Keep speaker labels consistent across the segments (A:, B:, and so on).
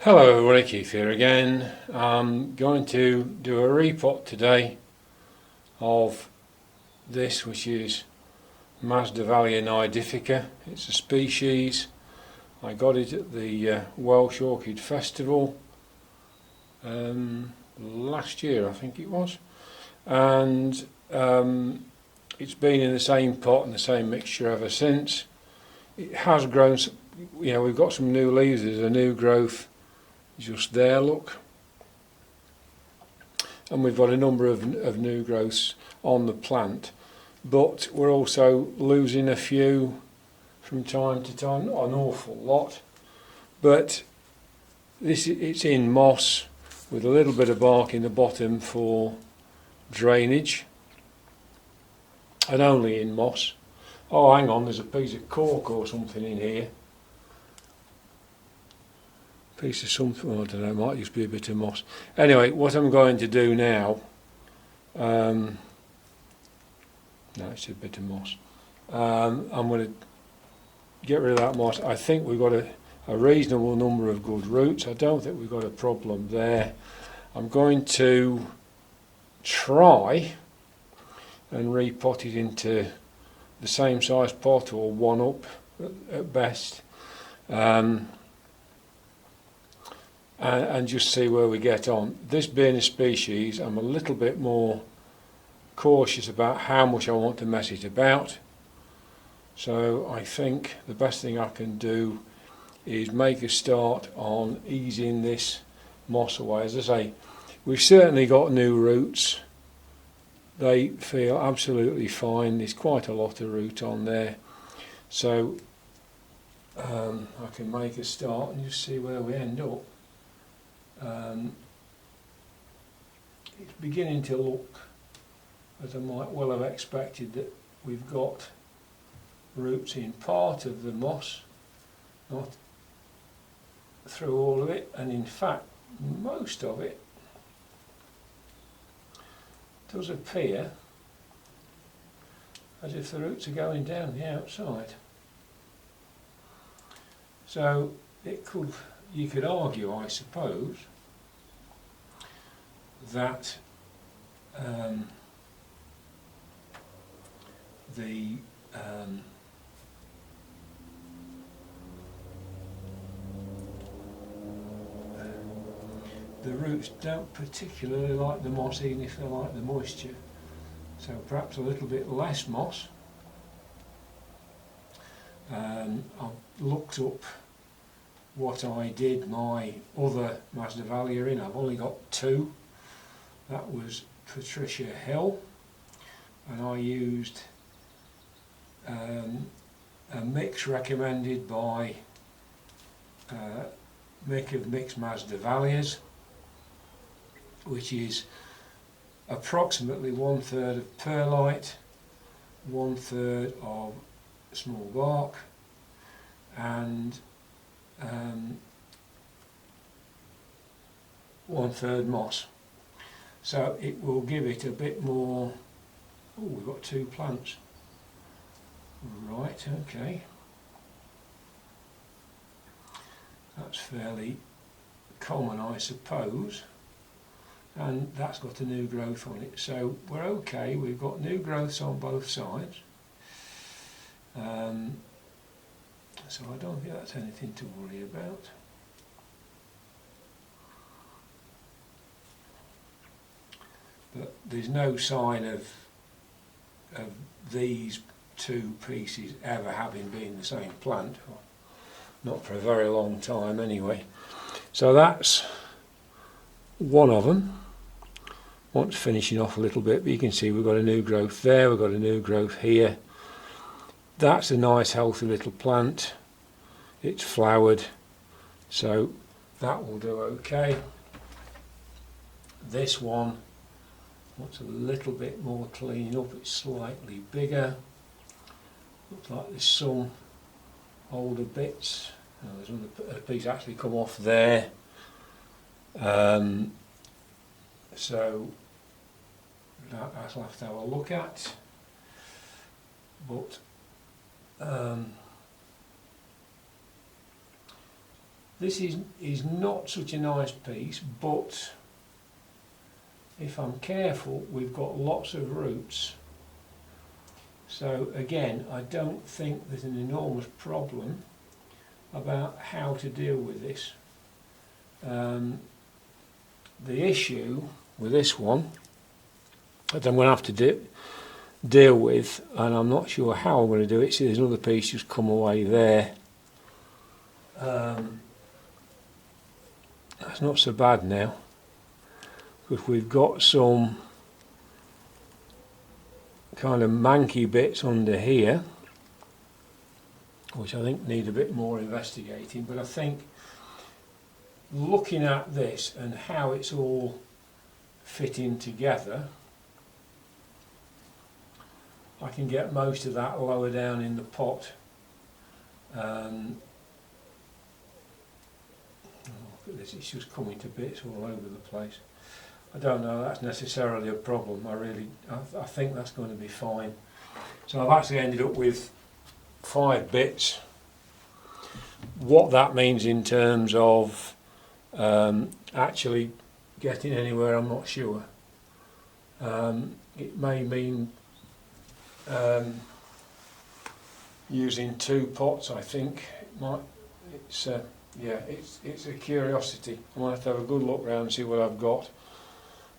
A: Hello everybody, Keith here again. I'm going to do a repot today of this, which is Masdevallia nidifica. It's a species. I got it at the Welsh Orchid Festival last year, I think it was, and it's been in the same pot and the same mixture ever since. It has grown, we've got some new leaves. There's a new growth just there, look, and we've got a number of new growths on the plant, but we're also losing a few from time to time, not an awful lot, but it's in moss with a little bit of bark in the bottom for drainage, and only in moss. Oh, hang on, there's a piece of cork or something in here. Piece of something, I don't know, it might just be a bit of moss. Anyway, what I'm going to do now, no, it's a bit of moss. I'm going to get rid of that moss. I think we've got a reasonable number of good roots. I don't think we've got a problem there. I'm going to try and repot it into the same size pot or one up at best. And just see where we get on. This being a species, I'm a little bit more cautious about how much I want to mess it about. So I think the best thing I can do is make a start on easing this moss away. As I say, we've certainly got new roots. They feel absolutely fine. There's quite a lot of root on there. So I can make a start and just see where we end up. It's beginning to look as I might well have expected, that we've got roots in part of the moss, not through all of it, and in fact most of it does appear as if the roots are going down the outside. So you could argue, I suppose, that the roots don't particularly like the moss, even if they like the moisture. So perhaps a little bit less moss. I've looked up what I did my other Masdevallia in. I've only got two. That was Patricia Hill, and I used a mix recommended by Mick of Mixed Masdevallias, which is approximately 1/3 of perlite, 1/3 of small bark, and 1/3 moss. So it will give it a bit more. Oh, we've got two plants. Right, okay. That's fairly common, I suppose. And that's got a new growth on it. So we're okay, we've got new growths on both sides. So I don't think that's anything to worry about. But there's no sign of these two pieces ever having been the same plant, not for a very long time anyway. So that's one of them. Wants finishing off a little bit, but you can see we've got a new growth there, we've got a new growth here. That's a nice healthy little plant. It's flowered, so that will do okay. This one wants a little bit more cleaning up. It's slightly bigger. Looks like there's some older bits. Oh, there's a piece actually come off there. So that I'll have to have a look at. But This is not such a nice piece, but if I'm careful, we've got lots of roots. So again, I don't think there's an enormous problem about how to deal with this. The issue with this one that I'm going to have to deal with, and I'm not sure how I'm going to do it. See, there's another piece just come away there. That's not so bad now, because we've got some kind of manky bits under here, which I think need a bit more investigating. But I think looking at this and how it's all fitting together, I can get most of that lower down in the pot. Look at this, it's just coming to bits all over the place. I don't know that's necessarily a problem. I think that's going to be fine. So I've actually ended up with 5 bits. What that means in terms of actually getting anywhere, I'm not sure. It may mean using 2 pots. I think it might. It's a curiosity. I might have to have a good look around and see what I've got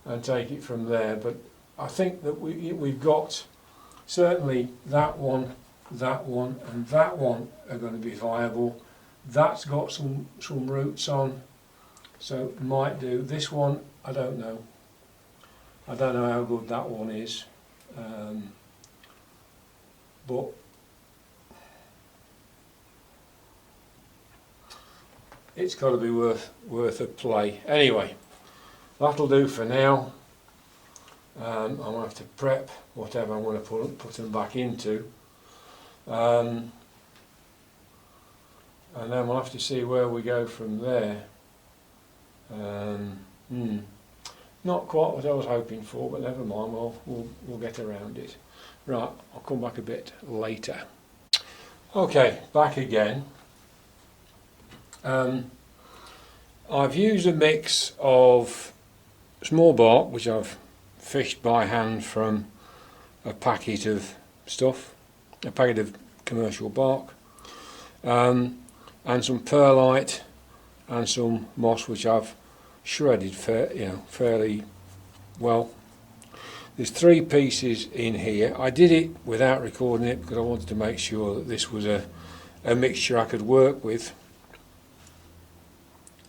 A: and take it from there. But I think that we've got certainly that one, and that one are going to be viable. That's got some roots on, so it might do. This one, I don't know. I don't know how good that one is, but it's got to be worth a play. Anyway, that'll do for now. I'll have to prep whatever I'm going to put them back into, and then we'll have to see where we go from there. Not quite what I was hoping for, but never mind. We'll get around it. Right, I'll come back a bit later. Okay, back again. I've used a mix of small bark, which I've fished by hand from a packet of stuff, a packet of commercial bark, and some perlite and some moss, which I've shredded fairly well. There's 3 pieces in here. I did it without recording it because I wanted to make sure that this was a mixture I could work with.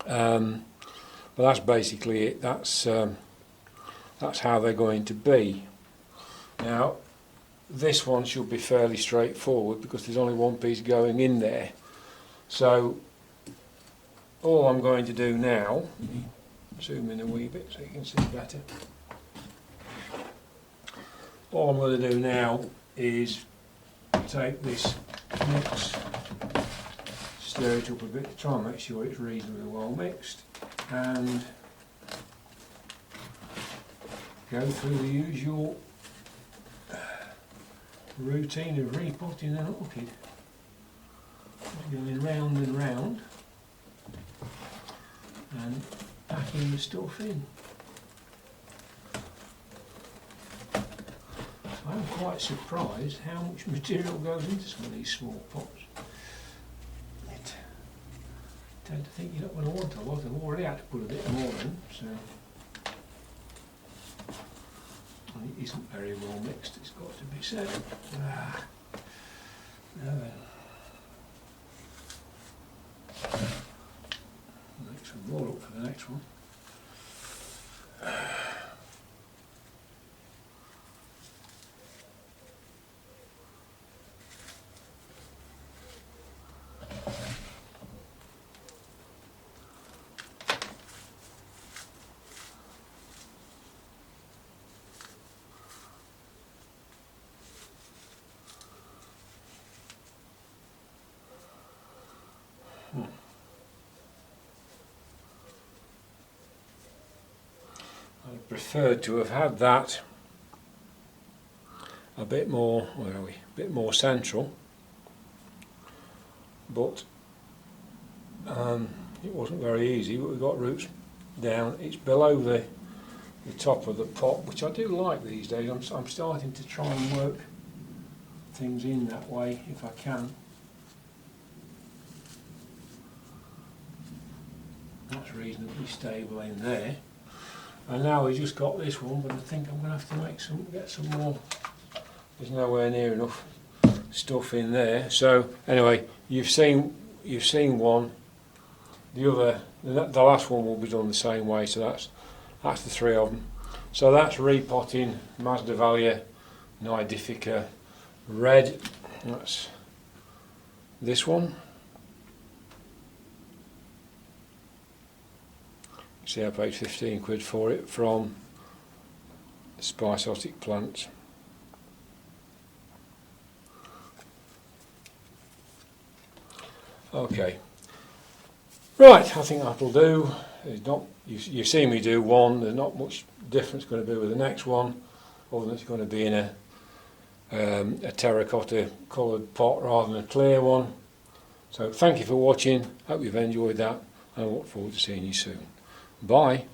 A: But that's basically it. That's how they're going to be. Now, this one should be fairly straightforward because there's only 1 piece going in there. So all I'm going to do now, let me zoom in a wee bit so you can see better. All I'm going to do now is take this mix, stir it up a bit, try and make sure it's reasonably well mixed, and go through the usual routine of repotting an orchid. Just going round and round and packing the stuff in. I'm quite surprised how much material goes into some of these small pots. I tend to think you're not going to want a lot. I've already had to put a bit more in, so it isn't very well mixed, it's got to be said. Make some more up for the next one. I preferred to have had that a bit more, where are we? A bit more central, but it wasn't very easy, but we got roots down. It's below the top of the pot, which I do like these days. I'm starting to try and work things in that way if I can. That's reasonably stable in there. And now we've just got this one, but I think I'm going to have to get some more. There's nowhere near enough stuff in there. So anyway, you've seen one. The last one will be done the same way. So that's the three of them. So that's Repotting Masdevallia nidifica red. That's this one. See, I paid 15 quid for it from Spiceotic Plants. Okay, right, I think that'll do. You've seen me do one. There's not much difference going to be with the next one, other than it's going to be in a terracotta coloured pot rather than a clear one. So thank you for watching. Hope you've enjoyed that, and I look forward to seeing you soon. Bye.